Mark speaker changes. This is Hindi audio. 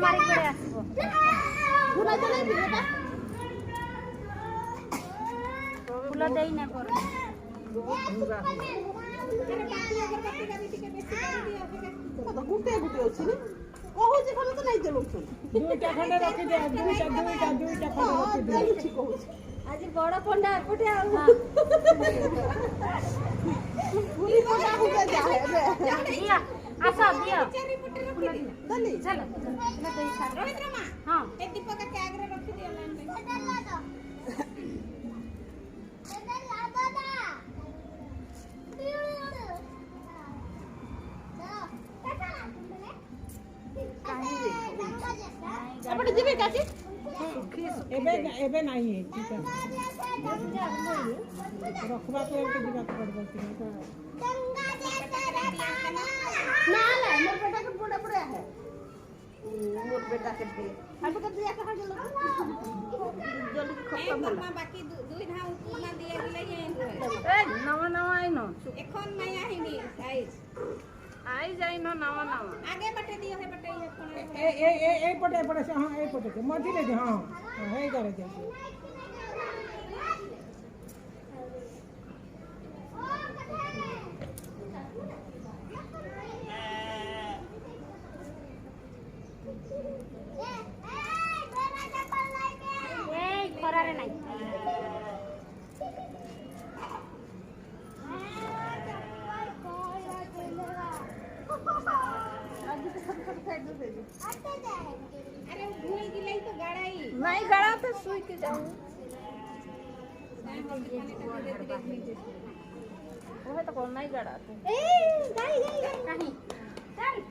Speaker 1: मारी पड़े आसबो
Speaker 2: फुला चले बेटा
Speaker 1: फूल देई ना पर
Speaker 2: गुटे गुटे अछि ने कहू जे खले तो नहीं चलौछन
Speaker 3: दुईटा खंडे रखि दे दुईटा खंडे रखि दे
Speaker 2: ठीक कहू
Speaker 1: आज बड़ पंडा एपटे आ
Speaker 2: पूरी पटा हो जा है
Speaker 1: दिया आसा दिया
Speaker 2: दली
Speaker 1: चलो मैं तो इच्छा रोहित रमा हां ए दीपक के आगे रख दिया लाइन पे
Speaker 2: एपटे जीवे काकी
Speaker 3: एबे नहीं है ठीक है रखबा के जीवा पड़बो
Speaker 2: ना ना मोर बेटा के बड़ा बड़ा है मोर बेटा के दे अब तो दिया कहां गेलो जल्दी खत्म होला
Speaker 4: बाकी दुई धा उपना दिया गेलै
Speaker 1: ए नवा नवा आइनो
Speaker 4: एखन नहीं आहिनी साइज
Speaker 1: आई जाई न नवा नवा
Speaker 4: आगे बटे दियो है बटे ये कोन
Speaker 3: ए पटे से हां ए पटे के मधी ले दे हां हे करे दे
Speaker 1: ए खरारे नहीं
Speaker 4: अरे भूल गेलै तो गाड़ाई
Speaker 1: नहीं गड़ा तो सुई के जाऊं ओहे तो कौन नहीं गड़ा ए गाई गाई कहीं चल